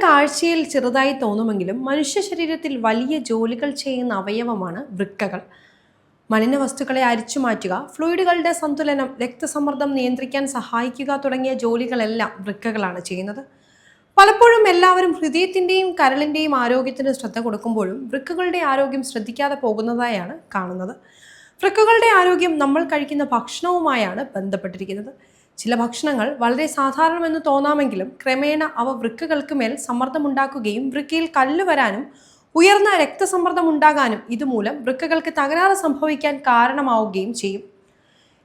കാഴ്ചയിൽ ചെറുതായി തോന്നുമെങ്കിലും മനുഷ്യ ശരീരത്തിൽ വലിയ ജോലികൾ ചെയ്യുന്ന അവയവമാണ് വൃക്കകൾ. മലിനവസ്തുക്കളെ അരിച്ചു മാറ്റുക, ഫ്ലൂയിഡുകളുടെ സന്തുലനം, രക്തസമ്മർദ്ദം നിയന്ത്രിക്കാൻ സഹായിക്കുക തുടങ്ങിയ ജോലികളെല്ലാം വൃക്കകളാണ് ചെയ്യുന്നത്. പലപ്പോഴും എല്ലാവരും ഹൃദയത്തിന്റെയും കരളിന്റെയും ആരോഗ്യത്തിന് ശ്രദ്ധ കൊടുക്കുമ്പോഴും വൃക്കകളുടെ ആരോഗ്യം ശ്രദ്ധിക്കാതെ പോകുന്നതായാണ് കാണുന്നത്. വൃക്കകളുടെ ആരോഗ്യം നമ്മൾ കഴിക്കുന്ന ഭക്ഷണവുമായാണ് ബന്ധപ്പെട്ടിരിക്കുന്നത്. ചില ഭക്ഷണങ്ങൾ വളരെ സാധാരണമെന്ന് തോന്നാമെങ്കിലും ക്രമേണ അവ വൃക്കകൾക്ക് മേൽ സമ്മർദ്ദമുണ്ടാക്കുകയും വൃക്കയിൽ കല്ല് വരാനും ഉയർന്ന രക്തസമ്മർദ്ദം ഉണ്ടാകാനും ഇതുമൂലം വൃക്കകൾക്ക് തകരാറ് സംഭവിക്കാൻ കാരണമാവുകയും ചെയ്യും.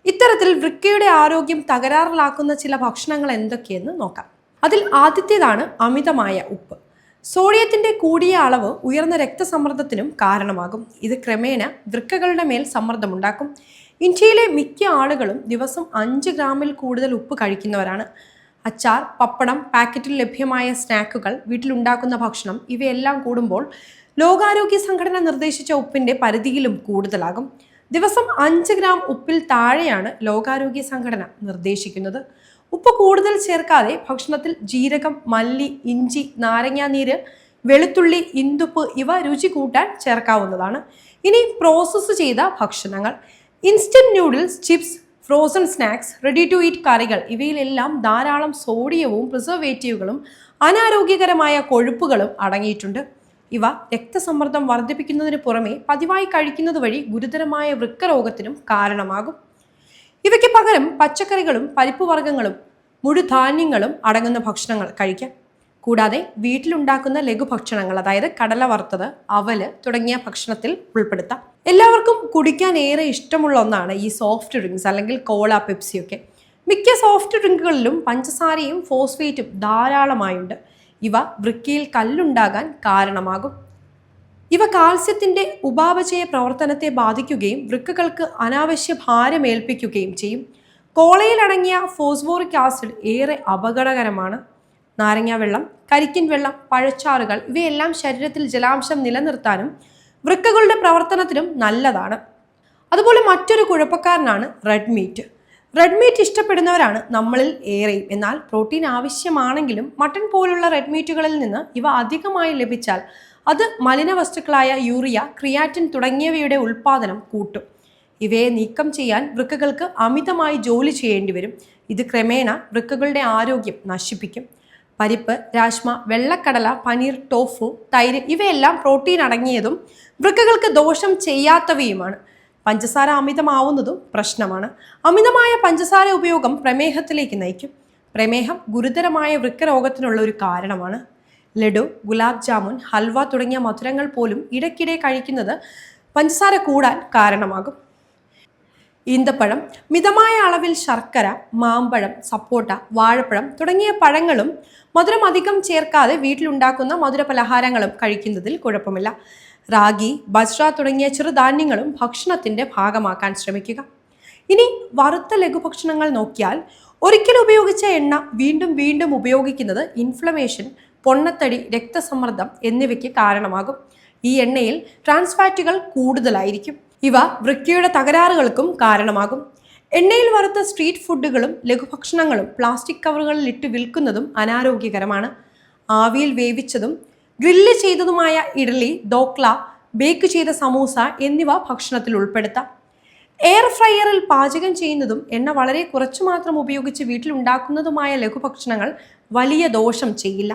ഇത്തരത്തിൽ വൃക്കയുടെ ആരോഗ്യം തകരാറിലാക്കുന്ന ചില ഭക്ഷണങ്ങൾ എന്തൊക്കെയെന്ന് നോക്കാം. അതിൽ ആദ്യത്തേതാണ് അമിതമായ ഉപ്പ്. സോഡിയത്തിന്റെ കൂടിയ അളവ് ഉയർന്ന രക്തസമ്മർദ്ദത്തിനും കാരണമാകും. ഇത് ക്രമേണ വൃക്കകളുടെ മേൽ സമ്മർദ്ദമുണ്ടാക്കും. ഇന്ത്യയിലെ മിക്ക ആളുകളും ദിവസം 5 ഗ്രാമിൽ കൂടുതൽ ഉപ്പ് കഴിക്കുന്നവരാണ്. അച്ചാർ, പപ്പടം, പാക്കറ്റിൽ ലഭ്യമായ സ്നാക്കുകൾ, വീട്ടിലുണ്ടാക്കുന്ന ഭക്ഷണം ഇവയെല്ലാം കൂടുമ്പോൾ ലോകാരോഗ്യ സംഘടന നിർദ്ദേശിച്ച ഉപ്പിന്റെ പരിധിയിലും കൂടുതലാകും. ദിവസം 5 ഗ്രാം ഉപ്പിൽ താഴെയാണ് ലോകാരോഗ്യ സംഘടന നിർദ്ദേശിക്കുന്നത്. ഉപ്പ് കൂടുതൽ ചേർക്കാതെ ഭക്ഷണത്തിൽ ജീരകം, മല്ലി, ഇഞ്ചി, നാരങ്ങാനീര്, വെളുത്തുള്ളി, ഇന്ദുപ്പ് ഇവ രുചി കൂട്ടാൻ ചേർക്കാവുന്നതാണ്. ഇനി പ്രോസസ്സ് ചെയ്ത ഭക്ഷണങ്ങൾ, instant noodles, chips, frozen snacks, ready to eat കറികൾ ഇവയിലെല്ലാം ധാരാളം സോഡിയവും പ്രിസർവേറ്റീവുകളും അനാരോഗ്യകരമായ കൊഴുപ്പുകളും അടങ്ങിയിട്ടുണ്ട്. ഇവ രക്തസമ്മർദ്ദം വർദ്ധിപ്പിക്കുന്നതിന് പുറമെ പതിവായി കഴിക്കുന്നത് വഴി ഗുരുതരമായ വൃക്കരോഗത്തിനും കാരണമാകും. ഇവയ്ക്ക് പകരം പച്ചക്കറികളും പരിപ്പ് വർഗ്ഗങ്ങളും മുഴുധാന്യങ്ങളും അടങ്ങുന്ന ഭക്ഷണങ്ങൾ കഴിക്കാം. കൂടാതെ വീട്ടിലുണ്ടാക്കുന്ന ലഘുഭക്ഷണങ്ങൾ, അതായത് കടല വറുത്തത്, അവല് തുടങ്ങിയ ഭക്ഷണത്തിൽ ഉൾപ്പെടുത്താം. എല്ലാവർക്കും കുടിക്കാൻ ഏറെ ഇഷ്ടമുള്ള ഒന്നാണ് ഈ സോഫ്റ്റ് ഡ്രിങ്ക്സ് അല്ലെങ്കിൽ കോള, പെപ്സിയൊക്കെ. മിക്ക സോഫ്റ്റ് ഡ്രിങ്കുകളിലും പഞ്ചസാരയും ഫോസ്ഫേറ്റും ധാരാളമായുണ്ട്. ഇവ വൃക്കയിൽ കല്ലുണ്ടാകാൻ കാരണമാകും. ഇവ കാൽസ്യത്തിന്റെ ഉപാപചയ പ്രവർത്തനത്തെ ബാധിക്കുകയും വൃക്കകൾക്ക് അനാവശ്യ ഭാരമേൽപ്പിക്കുകയും ചെയ്യും. കോളയിൽ അടങ്ങിയ ഫോസ്ഫോറിക് ആസിഡ് ഏറെ അപകടകരമാണ്. നാരങ്ങ വെള്ളം, കരിക്കിൻ വെള്ളം, പഴച്ചാറുകൾ ഇവയെല്ലാം ശരീരത്തിൽ ജലാംശം നിലനിർത്താനും വൃക്കകളുടെ പ്രവർത്തനത്തിനും നല്ലതാണ്. അതുപോലെ മറ്റൊരു കുഴപ്പക്കാരനാണ് റെഡ് മീറ്റ്. റെഡ് മീറ്റ് ഇഷ്ടപ്പെടുന്നവരാണ് നമ്മളിൽ ഏറെയും. എന്നാൽ പ്രോട്ടീൻ ആവശ്യമാണെങ്കിലും മട്ടൺ പോലുള്ള റെഡ് മീറ്റുകളിൽ നിന്ന് ഇവ അധികമായി ലഭിച്ചാൽ അത് മലിനവസ്തുക്കളായ യൂറിയ, ക്രിയാറ്റിൻ തുടങ്ങിയവയുടെ ഉൽപ്പാദനം കൂട്ടും. ഇവയെ നീക്കം ചെയ്യാൻ വൃക്കകൾക്ക് അമിതമായി ജോലി ചെയ്യേണ്ടി വരും. ഇത് ക്രമേണ വൃക്കകളുടെ ആരോഗ്യം നശിപ്പിക്കും. പരിപ്പ്, രാജ്മ, വെള്ളക്കടല, പനീർ, ടോഫു, തൈര് ഇവയെല്ലാം പ്രോട്ടീൻ അടങ്ങിയതും വൃക്കകൾക്ക് ദോഷം ചെയ്യാത്തവയുമാണ്. പഞ്ചസാര അമിതമാവുന്നതും പ്രശ്നമാണ്. അമിതമായ പഞ്ചസാര ഉപയോഗം പ്രമേഹത്തിലേക്ക് നയിക്കും. പ്രമേഹം ഗുരുതരമായ വൃക്കരോഗത്തിനുള്ള ഒരു കാരണമാണ്. ലഡു, ഗുലാബ് ജാമുൻ, ഹൽവ തുടങ്ങിയ മധുരങ്ങൾ പോലും ഇടയ്ക്കിടെ കഴിക്കുന്നത് പഞ്ചസാര കൂടാൻ കാരണമാകും. ഈന്തപ്പഴം, മിതമായ അളവിൽ ശർക്കര, മാമ്പഴം, സപ്പോട്ട, വാഴപ്പഴം തുടങ്ങിയ പഴങ്ങളും മധുരം അധികം ചേർക്കാതെ വീട്ടിലുണ്ടാക്കുന്ന മധുര പലഹാരങ്ങളും കഴിക്കുന്നതിൽ കുഴപ്പമില്ല. റാഗി, ബജ്ര തുടങ്ങിയ ചെറുധാന്യങ്ങളും ഭക്ഷണത്തിന്റെ ഭാഗമാക്കാൻ ശ്രമിക്കുക. ഇനി വറുത്ത ലഘുഭക്ഷണങ്ങൾ നോക്കിയാൽ, ഒരിക്കൽ ഉപയോഗിച്ച എണ്ണ വീണ്ടും വീണ്ടും ഉപയോഗിക്കുന്നത് ഇൻഫ്ലമേഷൻ, പൊണ്ണത്തടി, രക്തസമ്മർദ്ദം എന്നിവയ്ക്ക് കാരണമാകും. ഈ എണ്ണയിൽ ട്രാൻസ് ഫാറ്റുകൾ കൂടുതലായിരിക്കും. ഇവ വൃക്കയുടെ തകരാറുകൾക്കും കാരണമാകും. എണ്ണയിൽ വറുത്ത സ്ട്രീറ്റ് ഫുഡുകളും ലഘുഭക്ഷണങ്ങളും പ്ലാസ്റ്റിക് കവറുകളിൽ ഇട്ട് വിൽക്കുന്നതും അനാരോഗ്യകരമാണ്. ആവിയിൽ വേവിച്ചതും ഗ്രില്ല് ചെയ്തതുമായ ഇഡ്ഡലി, ദോക്ല, ബേക്ക് ചെയ്ത സമൂസ എന്നിവ ഭക്ഷണത്തിൽ ഉൾപ്പെടുത്താം. എയർ ഫ്രയറിൽ പാചകം ചെയ്യുന്നതും എണ്ണ വളരെ കുറച്ചു മാത്രം ഉപയോഗിച്ച് വീട്ടിലുണ്ടാക്കുന്നതുമായ ലഘുഭക്ഷണങ്ങൾ വലിയ ദോഷം ചെയ്യില്ല.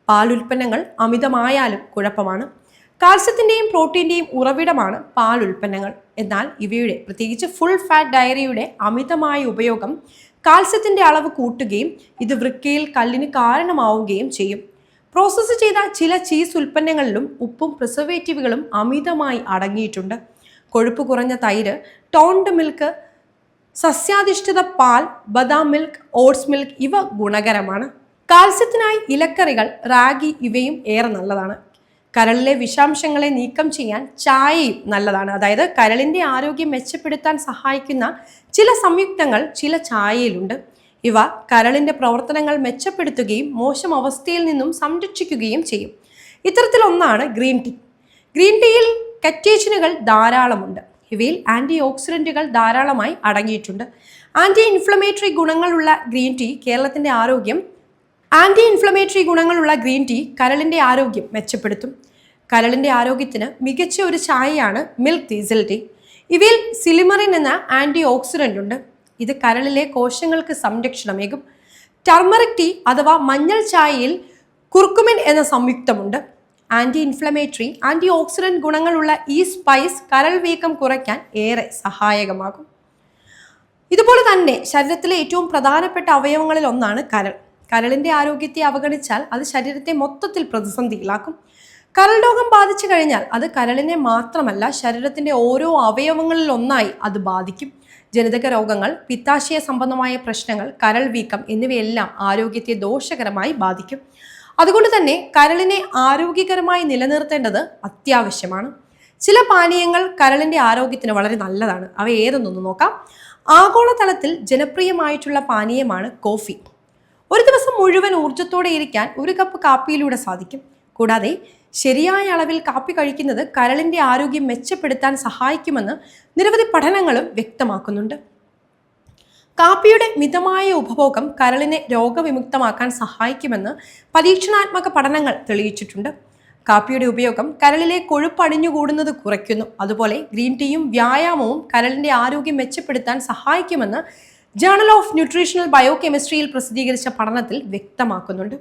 പാലുൽപ്പന്നങ്ങൾ അമിതമായാലും കുഴപ്പമാണ്. കാൽസ്യത്തിന്റെയും പ്രോട്ടീന്റെയും ഉറവിടമാണ് പാൽ ഉൽപ്പന്നങ്ങൾ. എന്നാൽ ഇവയുടെ, പ്രത്യേകിച്ച് ഫുൾ ഫാറ്റ് ഡയറിയുടെ അമിതമായ ഉപയോഗം കാൽസ്യത്തിന്റെ അളവ് കൂട്ടുകയും ഇത് വൃക്കയിൽ കല്ലിന് കാരണമാവുകയും ചെയ്യും. പ്രോസസ്സ് ചെയ്ത ചില ചീസ് ഉൽപ്പന്നങ്ങളിലും ഉപ്പും പ്രിസർവേറ്റീവുകളും അമിതമായി അടങ്ങിയിട്ടുണ്ട്. കൊഴുപ്പ് കുറഞ്ഞ തൈര്, ടോൺഡ് മിൽക്ക്, സസ്യാധിഷ്ഠിത പാൽ, ബദാം മിൽക്ക്, ഓട്സ് മിൽക്ക് ഇവ ഗുണകരമാണ്. കാൽസ്യത്തിനായി ഇലക്കറികൾ, റാഗി ഇവയും ഏറെ നല്ലതാണ്. കരളിലെ വിഷാംശങ്ങളെ നീക്കം ചെയ്യാൻ ചായയും നല്ലതാണ്. അതായത് കരളിന്റെ ആരോഗ്യം മെച്ചപ്പെടുത്താൻ സഹായിക്കുന്ന ചില സംയുക്തങ്ങൾ ചില ചായയിലുണ്ട്. ഇവ കരളിന്റെ പ്രവർത്തനങ്ങൾ മെച്ചപ്പെടുത്തുകയും മോശം അവസ്ഥയിൽ നിന്നും സംരക്ഷിക്കുകയും ചെയ്യും. ഇത്തരത്തിലൊന്നാണ് ഗ്രീൻ ടീ. ഗ്രീൻ ടീയിൽ കറ്റേച്ചിനുകൾ ധാരാളമുണ്ട്. ഇവയിൽ ആന്റി ഓക്സിഡന്റുകൾ ധാരാളമായി അടങ്ങിയിട്ടുണ്ട്. ആന്റി ഇൻഫ്ലമേറ്ററി ഗുണങ്ങളുള്ള ഗ്രീൻ ടീ കേരളത്തിന്റെ ആരോഗ്യം ആന്റി ഇൻഫ്ലമേറ്ററി ഗുണങ്ങളുള്ള ഗ്രീൻ ടീ കരളിന്റെ ആരോഗ്യം മെച്ചപ്പെടുത്തും. കരളിന്റെ ആരോഗ്യത്തിന് മികച്ച ഒരു ചായയാണ് മിൽക്ക് തീസൽ ടീ. ഇവയിൽ സിലിമറിൻ എന്ന ആന്റി ഓക്സിഡന്റ് ഉണ്ട്. ഇത് കരളിലെ കോശങ്ങൾക്ക് സംരക്ഷണമേകും. ടർമറിക് ടീ അഥവാ മഞ്ഞൾ ചായയിൽ കുർക്കുമിൻ എന്ന സംയുക്തമുണ്ട്. ആന്റി ഇൻഫ്ലമേറ്ററി, ആന്റി ഓക്സിഡന്റ് ഗുണങ്ങളുള്ള ഈ സ്പൈസ് കരൾ വീക്കം കുറയ്ക്കാൻ ഏറെ സഹായകമാകും. ഇതുപോലെ തന്നെ ശരീരത്തിലെ ഏറ്റവും പ്രധാനപ്പെട്ട അവയവങ്ങളിൽ ഒന്നാണ് കരൾ. കരളിന്റെ ആരോഗ്യത്തെ അവഗണിച്ചാൽ അത് ശരീരത്തെ മൊത്തത്തിൽ പ്രതിസന്ധിയിലാക്കും. കരൾ രോഗം ബാധിച്ചു കഴിഞ്ഞാൽ അത് കരളിനെ മാത്രമല്ല, ശരീരത്തിന്റെ ഓരോ അവയവങ്ങളിൽ ഒന്നായി അത് ബാധിക്കും. ജനിതക രോഗങ്ങൾ, പിത്താശയ സംബന്ധമായ പ്രശ്നങ്ങൾ, കരൾ വീക്കം എന്നിവയെല്ലാം ആരോഗ്യത്തെ ദോഷകരമായി ബാധിക്കും. അതുകൊണ്ട് തന്നെ കരളിനെ ആരോഗ്യകരമായി നിലനിർത്തേണ്ടത് അത്യാവശ്യമാണ്. ചില പാനീയങ്ങൾ കരളിന്റെ ആരോഗ്യത്തിന് വളരെ നല്ലതാണ്. അവ ഏതെന്നൊന്ന് നോക്കാം. ആഗോളതലത്തിൽ ജനപ്രിയമായിട്ടുള്ള പാനീയമാണ് കോഫി. ഒരു ദിവസം മുഴുവൻ ഊർജ്ജത്തോടെ ഇരിക്കാൻ ഒരു കപ്പ് കാപ്പിയിലൂടെ സാധിക്കും. കൂടാതെ ശരിയായ അളവിൽ കാപ്പി കഴിക്കുന്നത് കരളിന്റെ ആരോഗ്യം മെച്ചപ്പെടുത്താൻ സഹായിക്കുമെന്ന് നിരവധി പഠനങ്ങളും വ്യക്തമാക്കുന്നുണ്ട്. കാപ്പിയുടെ മിതമായ ഉപഭോഗം കരളിനെ രോഗവിമുക്തമാക്കാൻ സഹായിക്കുമെന്ന് പരീക്ഷണാത്മക പഠനങ്ങൾ തെളിയിച്ചിട്ടുണ്ട്. കാപ്പിയുടെ ഉപയോഗം കരളിലെ കൊഴുപ്പ് അടിഞ്ഞുകൂടുന്നത് കുറയ്ക്കുന്നു. അതുപോലെ ഗ്രീൻ ടീയും വ്യായാമവും കരളിന്റെ ആരോഗ്യം മെച്ചപ്പെടുത്താൻ സഹായിക്കുമെന്ന് ജേണൽ ഓഫ് ന്യൂട്രീഷണൽ ബയോകെമിസ്ട്രിയിൽ പ്രസിദ്ധീകരിച്ച പഠനത്തിൽ വ്യക്തമാക്കുന്നുണ്ട്.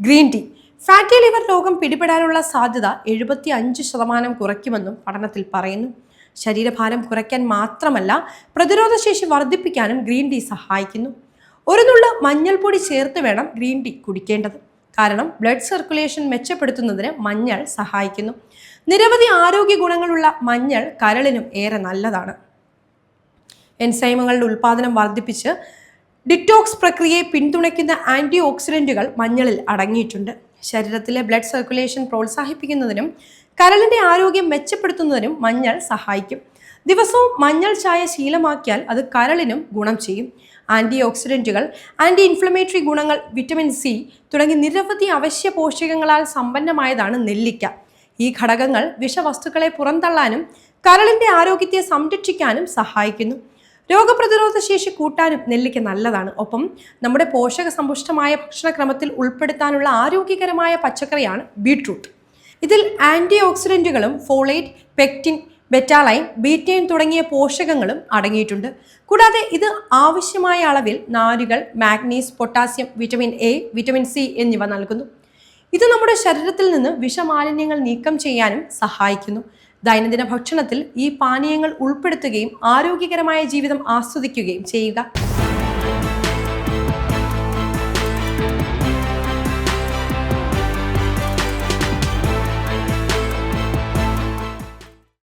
ഗ്രീൻ ടീ ഫാറ്റി ലിവർ രോഗം പിടിപെടാനുള്ള സാധ്യത 75% കുറയ്ക്കുമെന്നും പഠനത്തിൽ പറയുന്നു. ശരീരഭാരം കുറയ്ക്കാൻ മാത്രമല്ല, പ്രതിരോധശേഷി വർദ്ധിപ്പിക്കാനും ഗ്രീൻ ടീ സഹായിക്കുന്നു. ഒരു നുള്ള് മഞ്ഞൾപ്പൊടി ചേർത്ത് വേണം ഗ്രീൻ ടീ കുടിക്കേണ്ടത്. കാരണം ബ്ലഡ് സർക്കുലേഷൻ മെച്ചപ്പെടുത്തുന്നതിന് മഞ്ഞൾ സഹായിക്കുന്നു. നിരവധി ആരോഗ്യ ഗുണങ്ങളുള്ള മഞ്ഞൾ കരളിനും ഏറെ നല്ലതാണ്. എൻസൈമുകളുടെ ഉൽപ്പാദനം വർദ്ധിപ്പിച്ച് ഡിറ്റോക്സ് പ്രക്രിയയെ പിന്തുണയ്ക്കുന്ന ആന്റി ഓക്സിഡന്റുകൾ മഞ്ഞളിൽ അടങ്ങിയിട്ടുണ്ട്. ശരീരത്തിലെ ബ്ലഡ് സർക്കുലേഷൻ പ്രോത്സാഹിപ്പിക്കുന്നതിനും കരളിന്റെ ആരോഗ്യം മെച്ചപ്പെടുത്തുന്നതിനും മഞ്ഞൾ സഹായിക്കും. ദിവസവും മഞ്ഞൾ ചായ ശീലമാക്കിയാൽ അത് കരളിനും ഗുണം ചെയ്യും. ആന്റി ഓക്സിഡന്റുകൾ, ആന്റി ഇൻഫ്ലമേറ്ററി ഗുണങ്ങൾ, വിറ്റമിൻ സി തുടങ്ങി നിരവധി അവശ്യ പോഷകങ്ങളാൽ സമ്പന്നമായതാണ് നെല്ലിക്ക. ഈ ഘടകങ്ങൾ വിഷവസ്തുക്കളെ പുറന്തള്ളാനും കരളിന്റെ ആരോഗ്യത്തെ സംരക്ഷിക്കാനും സഹായിക്കുന്നു. രോഗപ്രതിരോധ ശേഷി കൂട്ടാനും നെല്ലിക്ക നല്ലതാണ്. ഒപ്പം നമ്മുടെ പോഷക സമ്പുഷ്ടമായ ഭക്ഷണക്രമത്തിൽ ഉൾപ്പെടുത്താനുള്ള ആരോഗ്യകരമായ പച്ചക്കറിയാണ് ബീട്രൂട്ട്. ഇതിൽ ആന്റി ഓക്സിഡന്റുകളും ഫോളേറ്റ്, പെക്റ്റിൻ, ബെറ്റാലൈൻ, ബീറ്റൈൻ തുടങ്ങിയ പോഷകങ്ങളും അടങ്ങിയിട്ടുണ്ട്. കൂടാതെ ഇത് ആവശ്യമായ അളവിൽ നാരുകൾ, മാഗ്നീസ്, potassium, vitamin A, vitamin C എന്നിവ നൽകുന്നു. ഇത് നമ്മുടെ ശരീരത്തിൽ നിന്ന് വിഷമാലിന്യങ്ങൾ നീക്കം ചെയ്യാനും സഹായിക്കുന്നു. ദൈനംദിന ഭക്ഷണത്തിൽ ഈ പാനീയങ്ങൾ ഉൾപ്പെടുത്തുകയും ആരോഗ്യകരമായ ജീവിതം ആസ്വദിക്കുകയും ചെയ്യുക.